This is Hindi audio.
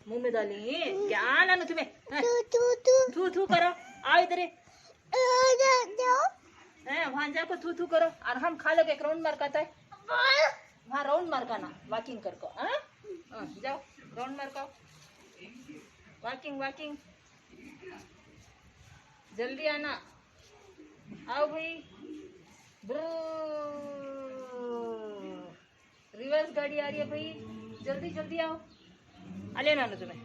मुंह में डाली क्या लाना तुम्हें? थू थू करो, आओ इधर वहां जाकर थू थू करो और हम खा लोगे। एक राउंड मार करता है वहाँ, राउंड मार का ना वॉकिंग कर को। जाओ राउंड मार का, वॉकिंग वॉकिंग, जल्दी आना। आओ भाई, रिवर्स गाड़ी आ रही है भाई, जल्दी जल्दी आओ। आ लेना तुम्हें।